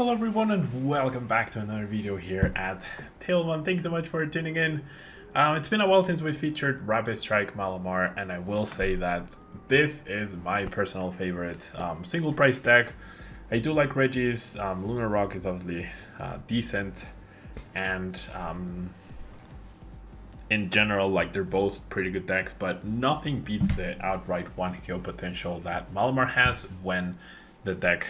Hello everyone and welcome back to another video here at tablemon. Thanks so much for tuning in. It's been a while since we featured RAPID STRIKE MALAMAR, and I will say that this is my personal favorite single price deck. I do like Reggie's. Lunar Rock is obviously decent, and in general, like, they're both pretty good decks, but nothing beats the outright 1 KO potential that Malamar has when the deck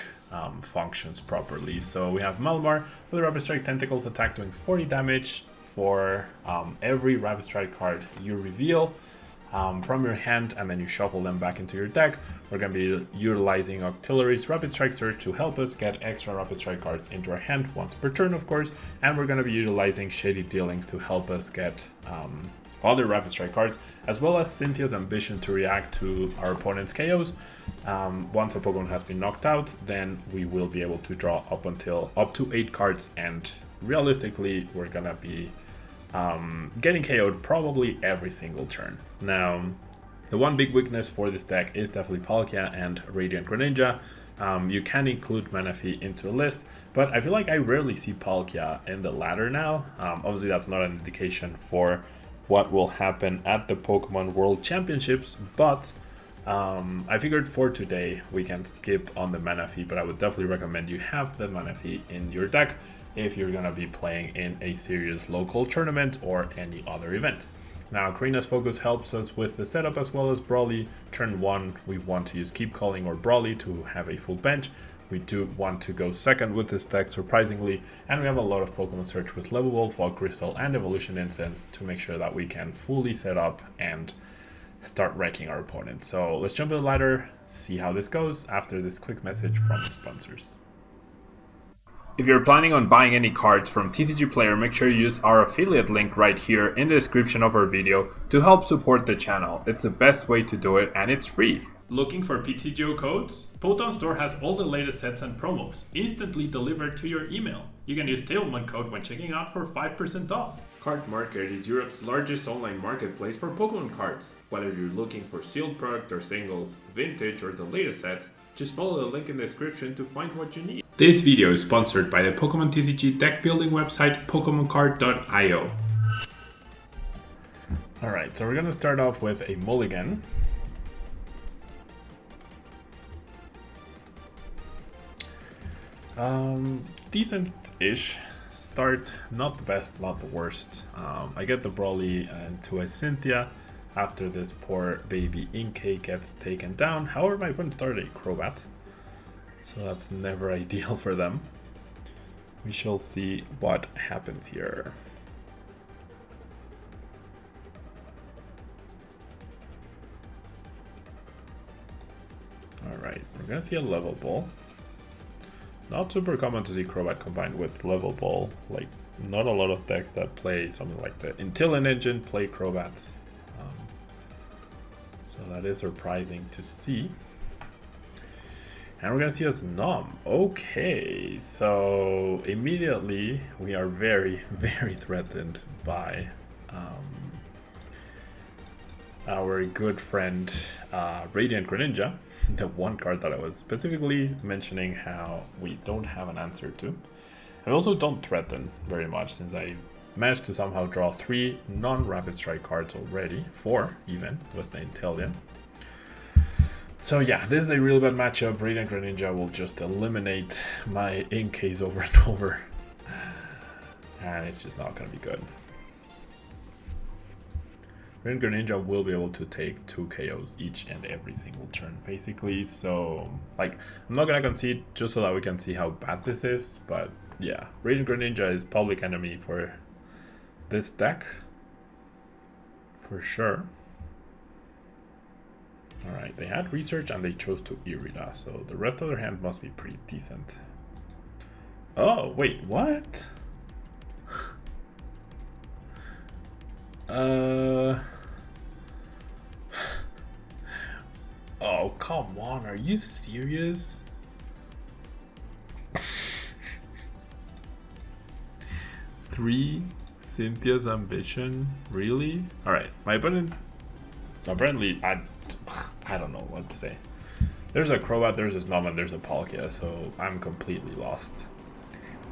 functions properly. So we have Malamar with a Rapid Strike Tentacles attack doing 40 damage for every Rapid Strike card you reveal from your hand, and then you shuffle them back into your deck. We're going to be utilizing Octillery's Rapid Strike Surge to help us get extra Rapid Strike cards into our hand once per turn, of course, and we're going to be utilizing Shady Dealings to help us get other Rapid Strike cards, as well as Cynthia's Ambition to react to our opponent's KOs. Once a Pokemon has been knocked out, then we will be able to draw up to 8 cards, and realistically, we're gonna be getting KO'd probably every single turn. Now, the one big weakness for this deck is definitely Palkia and Radiant Greninja. You can include Manaphy into a list, but I feel like I rarely see Palkia in the ladder now. Obviously, that's not an indication for what will happen at the Pokemon World Championships, but I figured for today we can skip on the Manaphy, but I would definitely recommend you have the Manaphy in your deck if you're gonna be playing in a serious local tournament or any other event. Now, Karina's Focus helps us with the setup as well as Brawly. Turn 1, we want to use Keep Calling or Brawly to have a full bench. We do want to go second with this deck, surprisingly, and we have a lot of Pokemon Search with Level Ball, Fog Crystal, and Evolution Incense to make sure that we can fully set up and start wrecking our opponents. So let's jump in the ladder, see how this goes after this quick message from the sponsors. If you're planning on buying any cards from TCG Player, make sure you use our affiliate link right here in the description of our video to help support the channel. It's the best way to do it, and it's free. Looking for PTGO codes? Potown Store has all the latest sets and promos, instantly delivered to your email. You can use tablemon code when checking out for 5% off. Card Market is Europe's largest online marketplace for Pokemon cards. Whether you're looking for sealed product or singles, vintage or the latest sets, just follow the link in the description to find what you need. This video is sponsored by the Pokemon TCG deck building website PokemonCard.io. Alright, so we're gonna start off with a mulligan. Decent-ish start, not the best, not the worst. I get the Brawly into a Cynthia after this poor baby Inkay gets taken down. However, my opponent started a Crobat, so that's never ideal for them. We shall see what happens here. Alright, we're gonna see a Level Ball. Not super common to see Crobat combined with Level Ball. Like, not a lot of decks that play something like the Intillion engine play Crobats. So that is surprising to see. And we're gonna see a Snom. Okay, so immediately we are very, very threatened by our good friend Radiant Greninja, the one card that I was specifically mentioning how we don't have an answer to. And also don't threaten very much, since I managed to somehow draw 3 non-Rapid Strike cards already, 4 even, with the Intellion. So yeah, this is a really bad matchup. Radiant Greninja will just eliminate my Inkays over and over, and it's just not gonna be good. Radiant Greninja will be able to take 2 KOs each and every single turn, basically. So, like, I'm not gonna concede just so that we can see how bad this is, but yeah, Radiant Greninja is public enemy for this deck, for sure. Alright, they had Research and they chose to Irida, so the rest of their hand must be pretty decent. Oh, wait, what? Oh, come on, are you serious? Three Cynthia's Ambition? Really? Alright, my opponent apparently I don't know what to say. There's a Crobat, there's a Snom, and there's a Palkia, so I'm completely lost.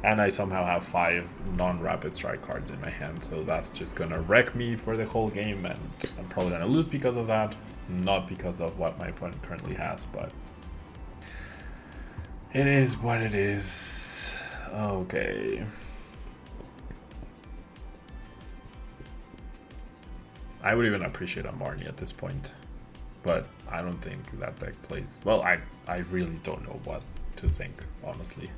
And I somehow have 5 non-rapid strike cards in my hand, so that's just gonna wreck me for the whole game, and I'm probably gonna lose because of that. Not because of what my opponent currently has, but it is what it is. Okay. I would even appreciate a Marnie at this point, but I don't think that deck plays well. I really don't know what to think, honestly.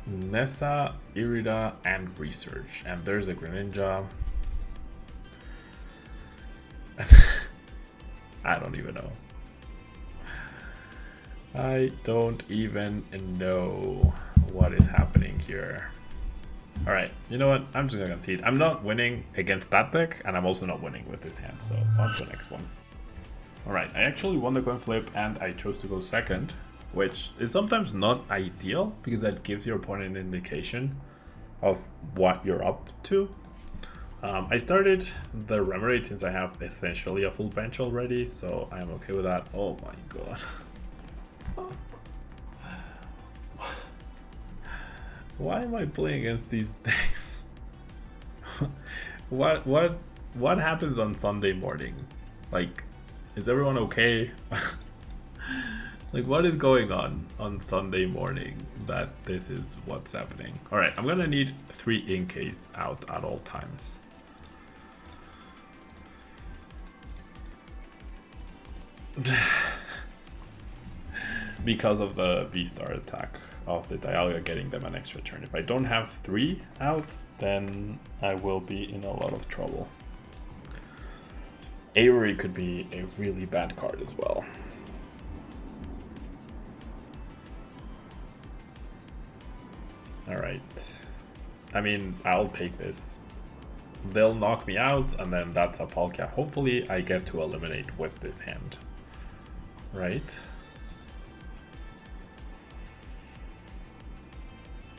Nessa, Irida, and Research, and there's a Greninja. I don't even know. I don't even know what is happening here. Alright, you know what? I'm just gonna concede. I'm not winning against that deck, and I'm also not winning with this hand, so on to the next one. Alright, I actually won the coin flip, and I chose to go second, which is sometimes not ideal, because that gives your opponent an indication of what you're up to. I started the Remoraid since I have essentially a full bench already, so I'm okay with that. Oh my god. Why am I playing against these decks? What happens on Sunday morning? Like, is everyone okay? Like, what is going on Sunday morning that this is what's happening? Alright, I'm gonna need 3 Inkays out at all times. Because of the V-Star attack of the Dialga getting them an extra turn. If I don't have 3 outs, then I will be in a lot of trouble. Avery could be a really bad card as well. Alright. I mean, I'll take this. They'll knock me out, and then that's a Palkia. Hopefully I get to eliminate with this hand. Right?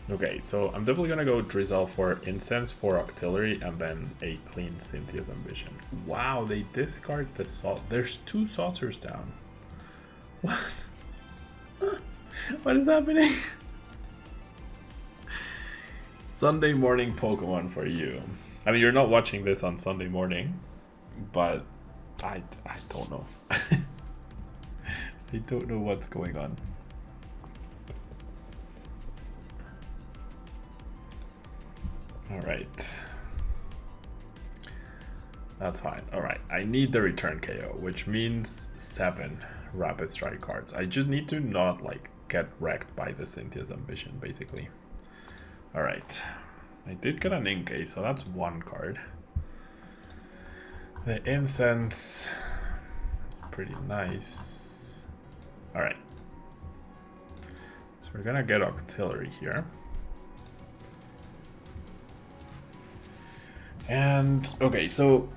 Okay, so I'm definitely gonna go Drizzle for Incense, for Octillery, and then a clean Cynthia's Ambition. Wow, they discard the salt. There's 2 saucers down. What? What is happening? Sunday morning Pokemon for you. I mean, you're not watching this on Sunday morning, but I don't know. I don't know what's going on. Alright. That's fine. Alright, I need the return KO, which means 7 Rapid Strike cards. I just need to not, like, get wrecked by the Cynthia's Ambition, basically. Alright. I did get an Inkay, so that's 1 card. The Incense is pretty nice. Alright. So we're gonna get Octillery here. And, okay, so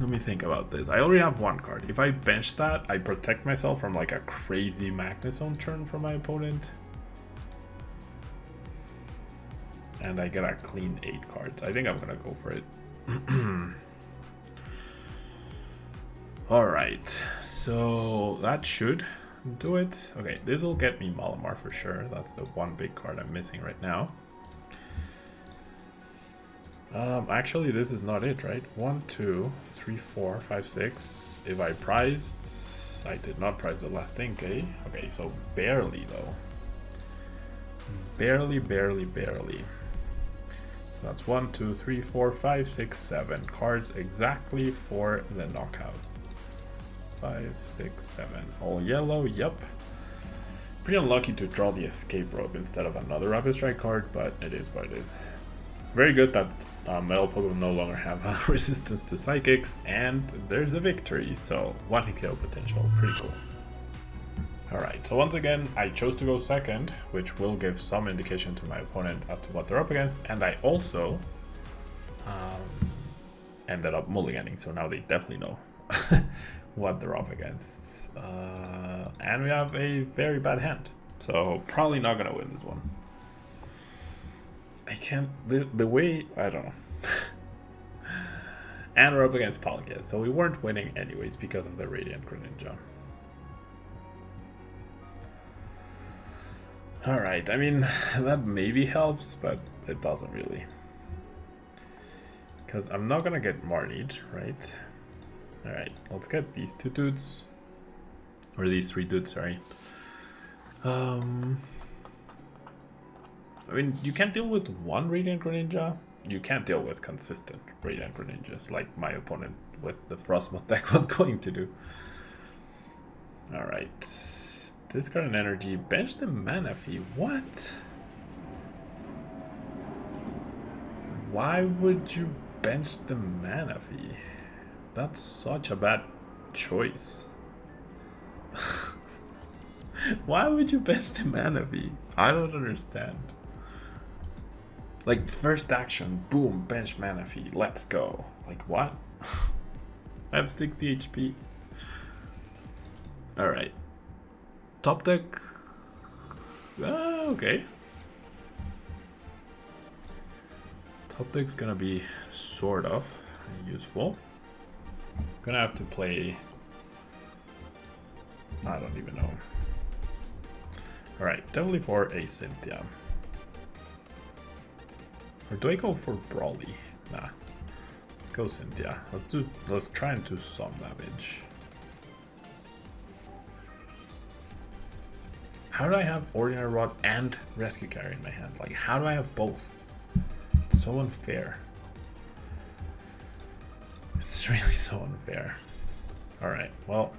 let me think about this. I already have 1 card. If I bench that, I protect myself from like a crazy Magnezone turn from my opponent. And I get a clean 8 cards. I think I'm gonna go for it. Alright, so that should do it. Okay, this will get me Malamar for sure. That's the 1 big card I'm missing right now. Actually, this is not it, right? 1, 2, 3, 4, 5, 6. If I prized, I did not prize the last thing, okay? Okay, so barely though. Barely. So that's 1, 2, 3, 4, 5, 6, 7 cards exactly for the knockout. 5, 6, 7. All yellow, yep. Pretty unlucky to draw the escape rope instead of another Rapid Strike card, but it is what it is. Very good that Metal Pokemon no longer have resistance to Psychics, and there's a victory, so 1 hit KO potential, pretty cool. Alright, so once again, I chose to go second, which will give some indication to my opponent as to what they're up against, and I also ended up mulliganing, so now they definitely know what they're up against. And we have a very bad hand, so probably not gonna win this one. I can't, the way, I don't know. And we're up against Palkia, so we weren't winning anyways because of the Radiant Greninja. Alright, I mean, that maybe helps, but it doesn't really. Because I'm not gonna get Marnied, right? Alright, let's get these two dudes. Or these three dudes, sorry. I mean, you can't deal with one Radiant Greninja. You can't deal with consistent Radiant Greninjas like my opponent with the Frostmoth deck was going to do. Alright. Discard an energy. Bench the Manaphy. What? Why would you bench the Manaphy? That's such a bad choice. Why would you bench the Manaphy? I don't understand. Like, first action, boom, bench Manaphy, let's go. Like, what? I have 60 HP. Alright. Top deck. Okay. Top deck's gonna be sort of useful. Gonna have to play. I don't even know. Alright, definitely for a Cynthia. Or do I go for Brawly? Nah. Let's go Cynthia. Let's try and do some damage. How do I have Ordinary Rod and Rescue Carry in my hand? Like, how do I have both? It's so unfair. It's really so unfair. Alright, well,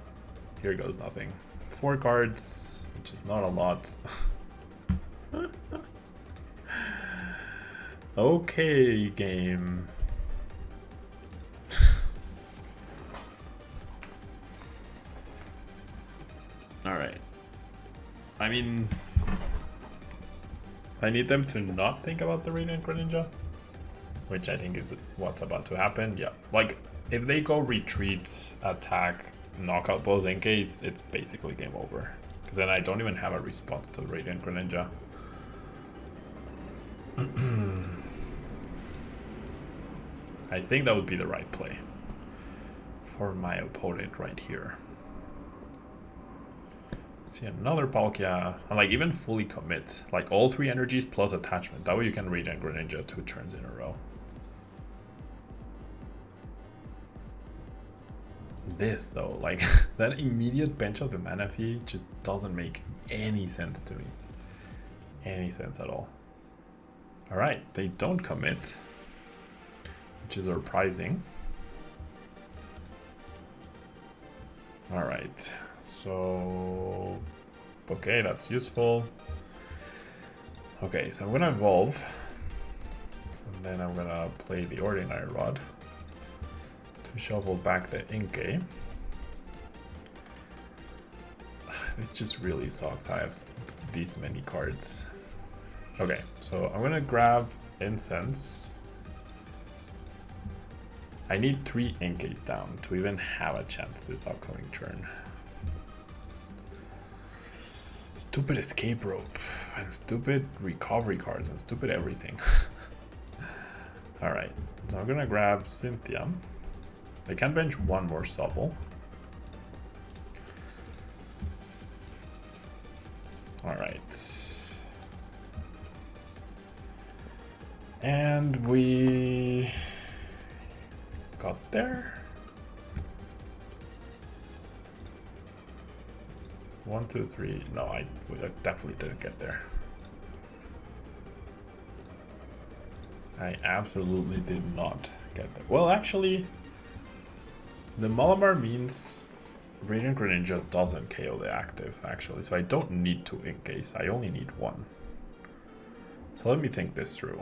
here goes nothing. 4 cards, which is not a lot. Okay, game. Alright. I mean, I need them to not think about the Radiant Greninja, which I think is what's about to happen. Yeah, like, if they go retreat, attack, knock out both Inkays, it's basically game over. Because then I don't even have a response to the Radiant Greninja. I think that would be the right play for my opponent right here. See another Palkia, and like even fully commit, like all 3 energies plus attachment. That way you can Radiant Greninja 2 turns in a row. This though, like that immediate bench of the Manaphy just doesn't make any sense to me. Any sense at all. Alright, they don't commit, which is surprising. Alright, so okay, that's useful. Okay, so I'm gonna evolve, and then I'm gonna play the Ordinary Rod to shuffle back the Inkay. This just really sucks. I have these many cards. Okay, so I'm gonna grab Incense. I need 3 Inkays down to even have a chance this upcoming turn. Stupid escape rope and stupid recovery cards and stupid everything. Alright, so I'm gonna grab Cynthia. I can bench 1 more Sobble. Alright. And we got there. 1, 2, 3. No, I definitely didn't get there. I absolutely did not get there. Well, actually, the Malamar means Radiant Greninja doesn't KO the active, actually. So I don't need 2 Inkays. I only need 1. So let me think this through.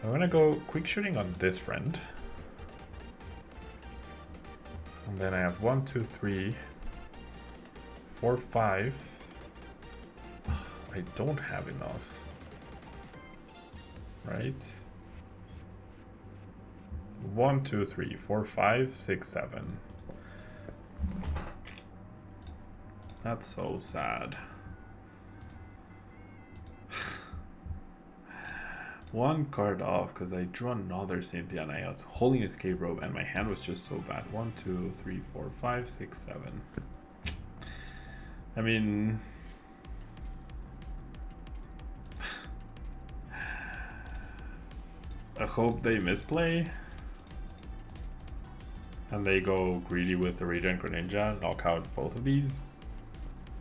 I'm gonna go quick shooting on this friend. And then I have 1, 2, 3, 4, 5. I don't have enough. Right? 1, 2, 3, 4, 5, 6, 7. That's so sad. 1 card off because I drew another Cynthia and I was holding escape rope and my hand was just so bad. 1, 2, 3, 4, 5, 6, 7. I mean, I hope they misplay and they go greedy with the Radiant Greninja, knock out both of these,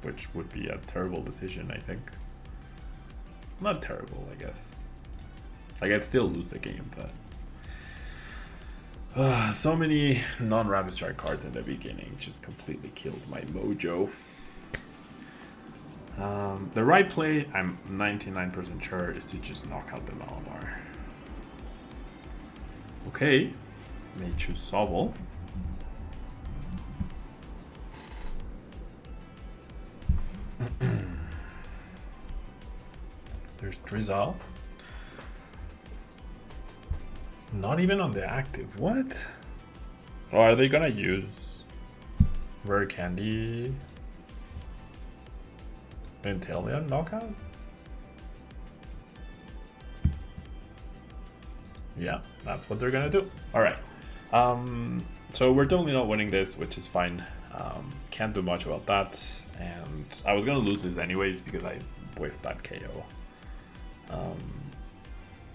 which would be a terrible decision, I think. Not terrible, I guess. Like, I'd still lose the game, but so many non-Rapid Strike cards in the beginning just completely killed my mojo. The right play, I'm 99% sure, is to just knock out the Malamar. Okay, they choose Sobble. There's Drizzle. Not even on the active. What? Oh, are they gonna use Rare Candy and Tailman knockout? Yeah, that's what they're gonna do. Alright. So we're definitely not winning this, which is fine. Can't do much about that. And I was gonna lose this anyways because I whiffed that KO.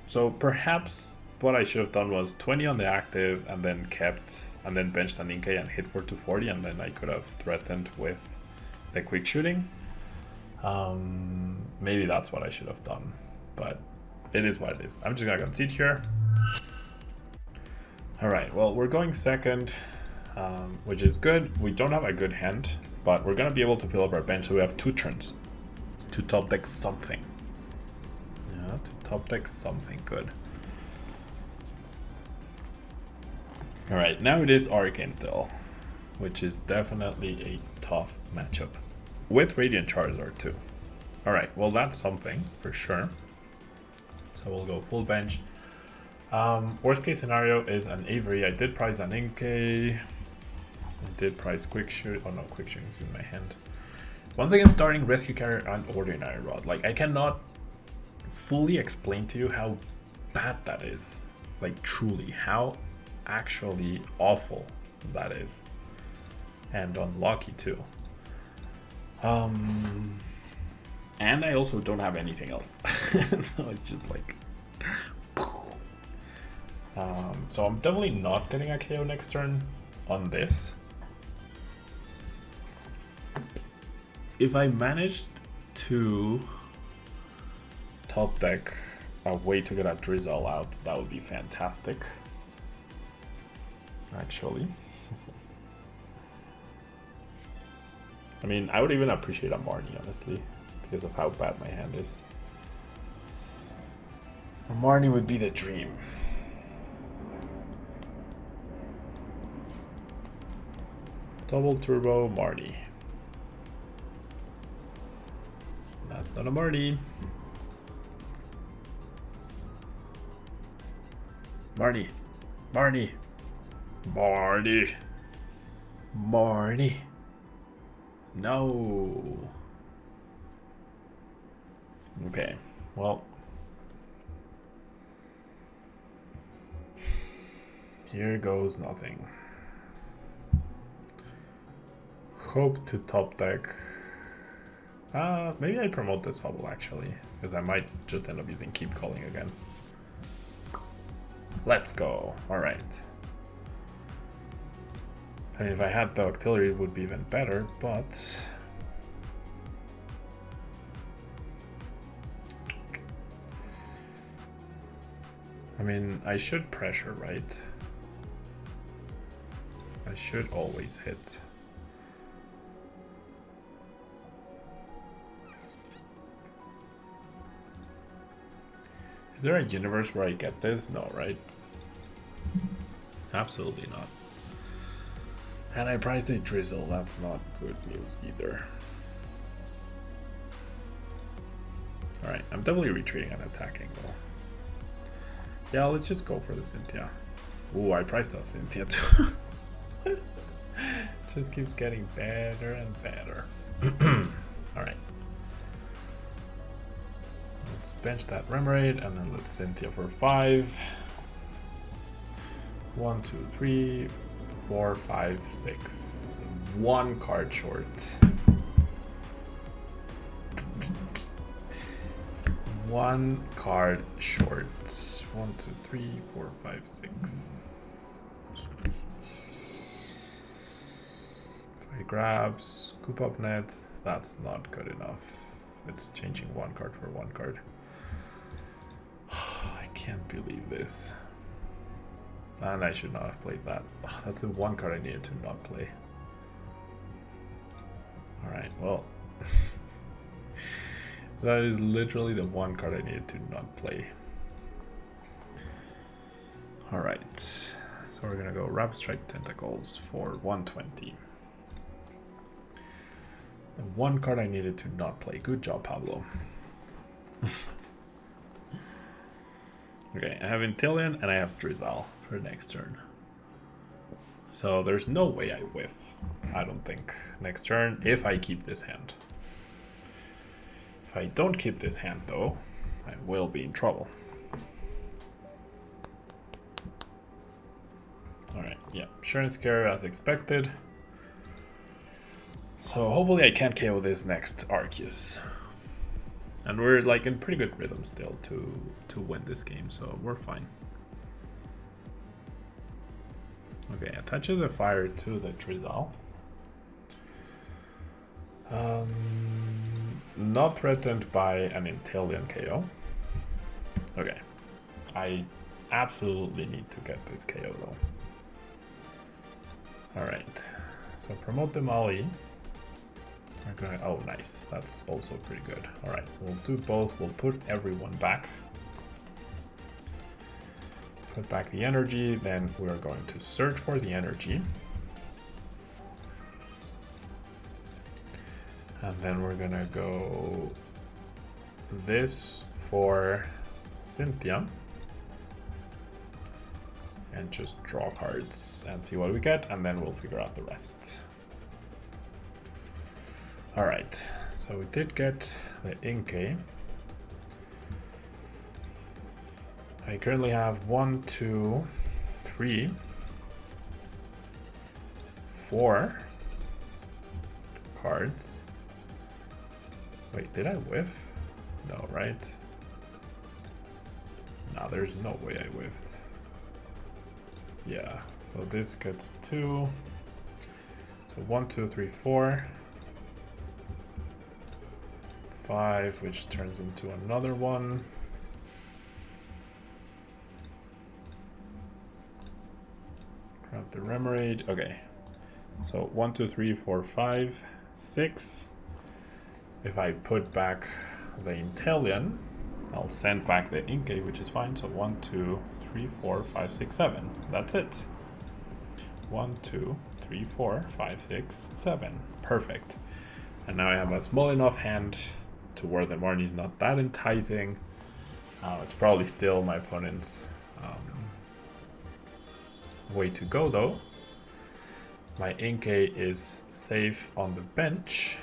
So perhaps what I should have done was 20 on the active and then kept and then benched an Inkay and hit for 240, and then I could have threatened with the quick shooting. Maybe that's what I should have done, but it is what it is. I'm just gonna concede here. Alright, well, we're going second, which is good. We don't have a good hand, but we're gonna be able to fill up our bench, so we have 2 turns to top deck something. Yeah, to top deck something good. Alright, now it is Arcantel, which is definitely a tough matchup. With Radiant Charizard too. Alright, well that's something for sure. So we'll go full bench. Worst case scenario is an Avery. I did prize an Inkay. I did prize Quick Shoot. Oh no, Quick Shoot is in my hand. Once again, starting Rescue Carrier and Ordinary Rod. Like, I cannot fully explain to you how bad that is. Like, truly, how actually awful that is. And unlucky too. And I also don't have anything else. So it's just like... so I'm definitely not getting a KO next turn on this. If I managed to top deck a way to get a Drizzle out, that would be fantastic. Actually. I mean, I would even appreciate a Marnie, honestly, because of how bad my hand is. A Marnie would be the dream. Double Turbo Marnie. That's not a Marnie. Marnie. Marnie. Marnie. Marnie. No. Okay, well. Here goes nothing. Hope to top deck. Maybe I promote this Hubble actually, because I might just end up using Keep Calling again. Let's go. Alright. I mean, if I had the Octillery, it would be even better, but... I mean, I should pressure, right? I should always hit. Is there a universe where I get this? No, right? Absolutely not. And I priced a Drizzle, that's not good news either. Alright, I'm definitely retreating and attacking though. Yeah, let's just go for the Cynthia. Ooh, I priced a Cynthia too. Just keeps getting better and better. Alright. Let's bench that Remoraid and then let's Cynthia for 5. 1, 2, 3, 4, 5, 6. 1 card short. one card short. 1, 2, 3, 4, 5, 6. If I grab Scoop Up Net, that's not good enough. It's changing one card for one card. I can't believe this. And I should not have played that. That's the one card I needed to not play. Alright, well. That is literally the one card I needed to not play. Alright, so we're gonna go Rapid Strike Tentacles for 120. The one card I needed to not play. Good job, Pablo. Okay, I have Intillion and I have Drizzle for next turn. So there's no way I whiff, I don't think, next turn if I keep this hand. If I don't keep this hand though, I will be in trouble. Alright, yeah, Insurance Carrier as expected. So hopefully I can KO this next Arceus. And we're like in pretty good rhythm still to win this game, so we're fine. Okay, attaches the fire to the Drizzle. Not threatened by an Intellion KO. Okay, I absolutely need to get this KO though. Alright, so promote the Molly. Okay. Oh, nice. That's also pretty good. All right, we'll do both. We'll put everyone back. Put back the energy. Then we're going to search for the energy. And then we're gonna go this for Cynthia. And just draw cards and see what we get. And then we'll figure out the rest. Alright, so we did get the Inkay. I currently have 1, 2, 3, 4 cards. Wait, did I whiff? No, right? No, there's no way I whiffed. Yeah, so this gets 2. So 1, 2, 3, 4. 5, which turns into another one. Grab the Remoraid. Okay, so 1, 2, 3, 4, 5, 6. If I put back the Intellion, I'll send back the Inkay, which is fine. So 1, 2, 3, 4, 5, 6, 7. That's it. 1, 2, 3, 4, 5, 6, 7. Perfect. And now I have a small enough hand to where the Marnie is not that enticing. It's probably still my opponent's way to go though. My Inkay is safe on the bench.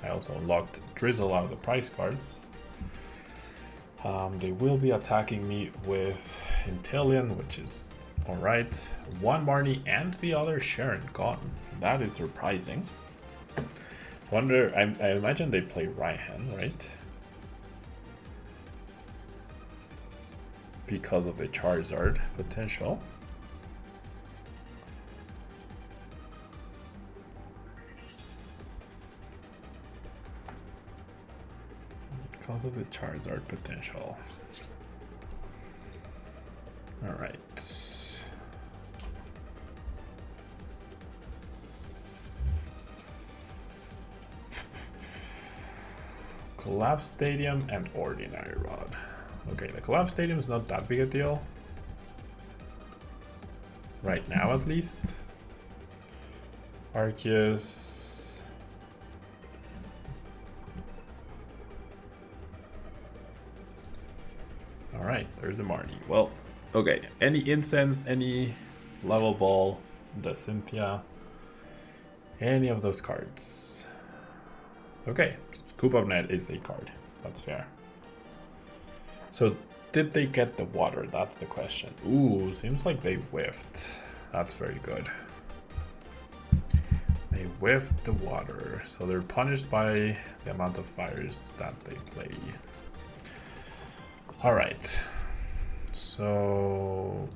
I also unlocked Drizzle out of the prize cards. They will be attacking me with Intellion, which is alright. One Marnie and the other Sharon gone. That is surprising. Wonder, I imagine they play Raihan, right? Because of the Charizard potential. Because of the Charizard potential. Alright. Collapse Stadium and Ordinary Rod. Okay, the Collapse Stadium is not that big a deal. Right now, at least. Arceus. Alright, there's the Marnie. Well, okay. Any Incense, any Level Ball, the Cynthia, any of those cards. Okay, Scoop Up Net is a card. That's fair. So, did they get the water? That's the question. Ooh, seems like they whiffed. That's very good. They whiffed the water. So they're punished by the amount of fires that they play. Alright. So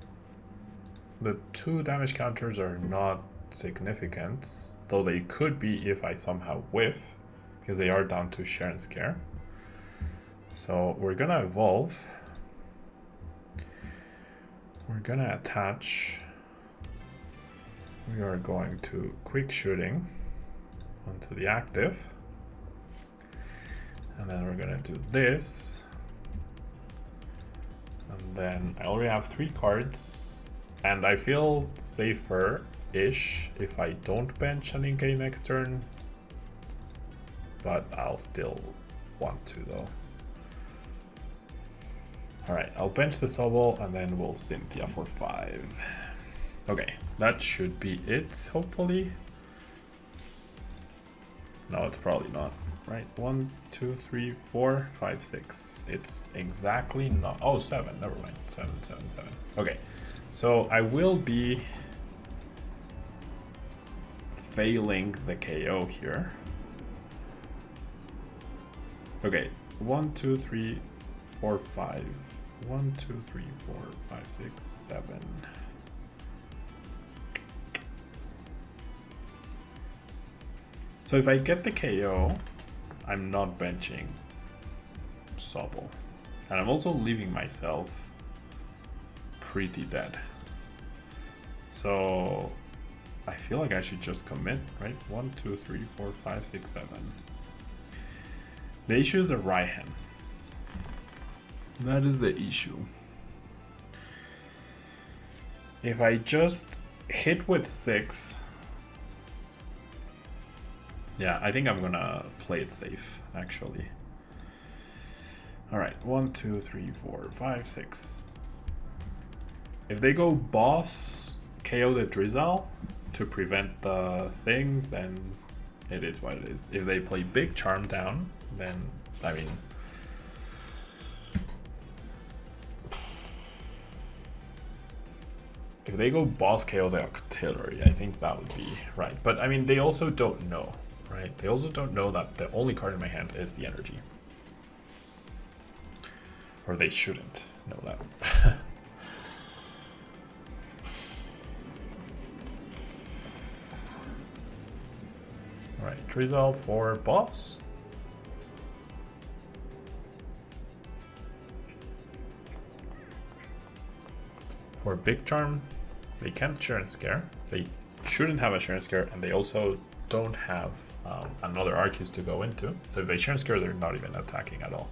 the 2 damage counters are not significant, though they could be if I somehow whiff, because they are down to Share and Scare. So we're gonna evolve. We're gonna attach. We are going to quick shooting onto the active. And then we're gonna do this. And then I already have 3 cards. And I feel safer-ish if I don't bench an Inkay next turn. But I'll still want to though. Alright, I'll bench the Sobble and then we'll Cynthia for 5. Okay, that should be it, hopefully. No, it's probably not. Right, 1, 2, 3, 4, 5, 6. It's exactly not. Oh, 7, never mind. 7, 7, 7. Okay, so I will be failing the KO here. Okay, 1, 2, 3, 4, 5. 1, 2, 3, 4, 5, 6, 7. So if I get the KO, I'm not benching Sobble. And I'm also leaving myself pretty dead. So I feel like I should just commit, right? 1, 2, 3, 4, 5, 6, 7. The issue is the Raihan. That is the issue. If I just hit with 6, yeah, I think I'm gonna play it safe, actually. Alright, 1, 2, 3, 4, 5, 6. If they go boss, KO the Drizzle to prevent the thing, then it is what it is. If they play big Charm down, then, I mean... If they go boss KO the Artillery, I think that would be right. But I mean, they also don't know, right? They also don't know that the only card in my hand is the energy. Or they shouldn't know that. Alright, Drizzle for boss. For Big Charm, they can't Share and Scare. They shouldn't have a Share and Scare, and they also don't have another Arceus to go into. So if they Share and Scare, they're not even attacking at all.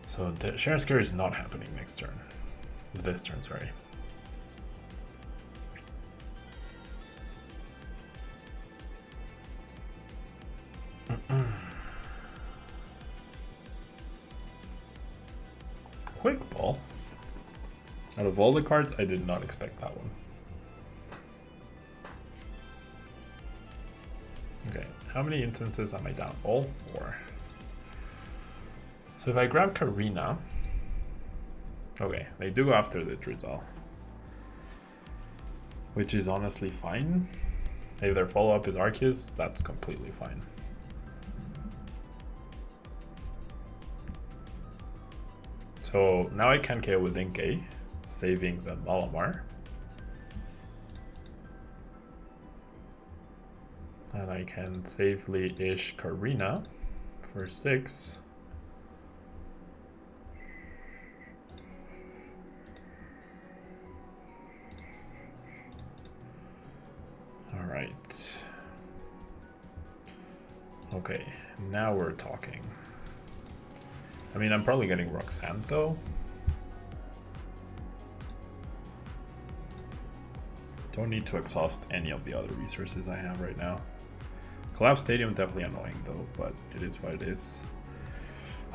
So the Share and Scare is not happening next turn. This turn, sorry. Quick Ball. Out of all the cards, I did not expect that one. Okay, how many instances am I down? All 4. So if I grab Karina, okay, they do go after the Drizzle, which is honestly fine. If their follow-up is Arceus, that's completely fine. So now I can KO with Inkay, saving the Malamar. And I can safely ish Karina for 6. Alright. Okay, now we're talking. I mean, I'm probably getting Roxanne though. Don't need to exhaust any of the other resources I have right now. Collapse Stadium definitely annoying though, but it is what it is.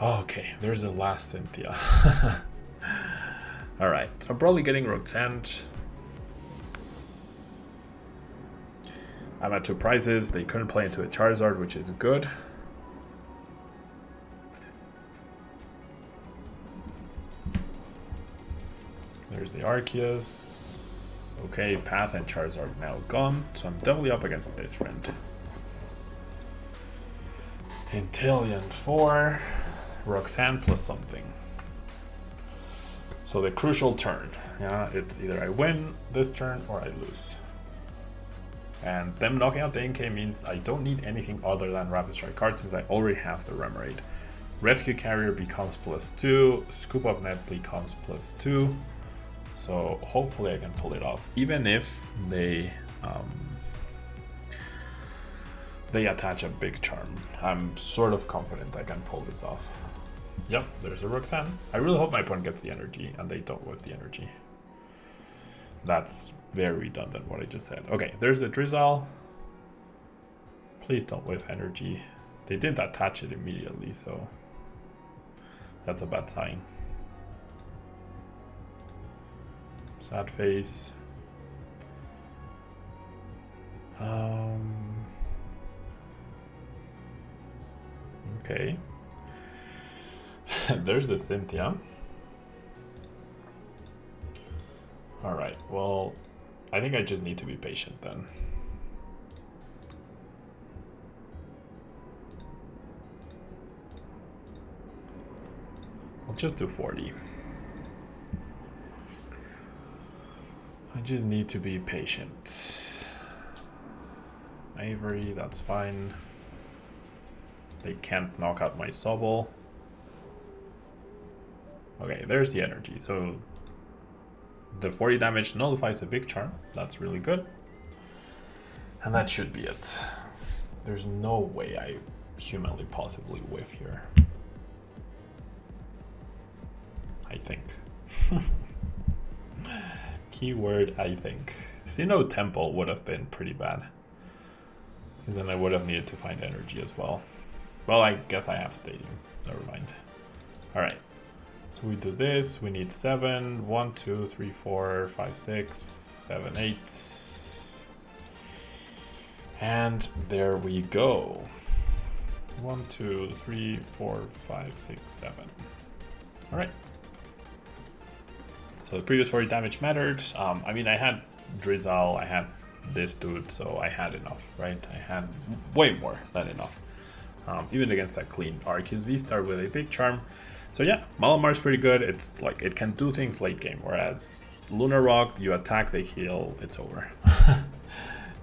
Oh, okay, there's the last Cynthia. Alright, so I'm probably getting Roxanne. I'm at 2 prizes. They couldn't play into a Charizard, which is good. There's the Arceus. Okay, Path and Charizard now gone, so I'm definitely up against this friend. Inteleon 4. Roxanne plus something. So the crucial turn. Yeah, it's either I win this turn or I lose. And them knocking out the NK means I don't need anything other than Rapid Strike cards since I already have the Remoraid. Rescue Carrier becomes +2, Scoop Up Net becomes +2. So hopefully I can pull it off, even if they attach a big charm. I'm sort of confident I can pull this off. Yep, there's a Roxanne. I really hope my opponent gets the energy and they don't with the energy. That's very redundant what I just said. Okay, there's the Drizzle. Please don't whiff energy. They didn't attach it immediately, so that's a bad sign. Sad face. Okay. There's the Cynthia. Alright, well, I think I just need to be patient then. I'll just do 40. I just need to be patient. Avery, that's fine. They can't knock out my Sobble. Okay, there's the energy. So the 40 damage nullifies a big charm. That's really good. And that should be it. There's no way I humanly possibly whiff here. I think. Keyword, I think. Sinnoh Temple would have been pretty bad. And then I would have needed to find energy as well. Well, I guess I have Stadium. Never mind. Alright. So we do this. We need 7. 1, 2, 3, 4, 5, 6, 7, 8. And there we go. 1, 2, 3, 4, 5, 6, 7. Alright. So the previous 40 damage mattered. I mean, I had Drizzle, I had this dude, so I had enough, right? I had way more than enough. Even against that clean Arceus V-Star with a big charm. So yeah, Malamar's pretty good. It's like, it can do things late game, whereas Lunar Rock, you attack, they heal, it's over.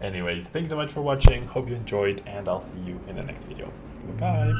Anyways, thanks so much for watching. Hope you enjoyed, and I'll see you in the next video. Goodbye.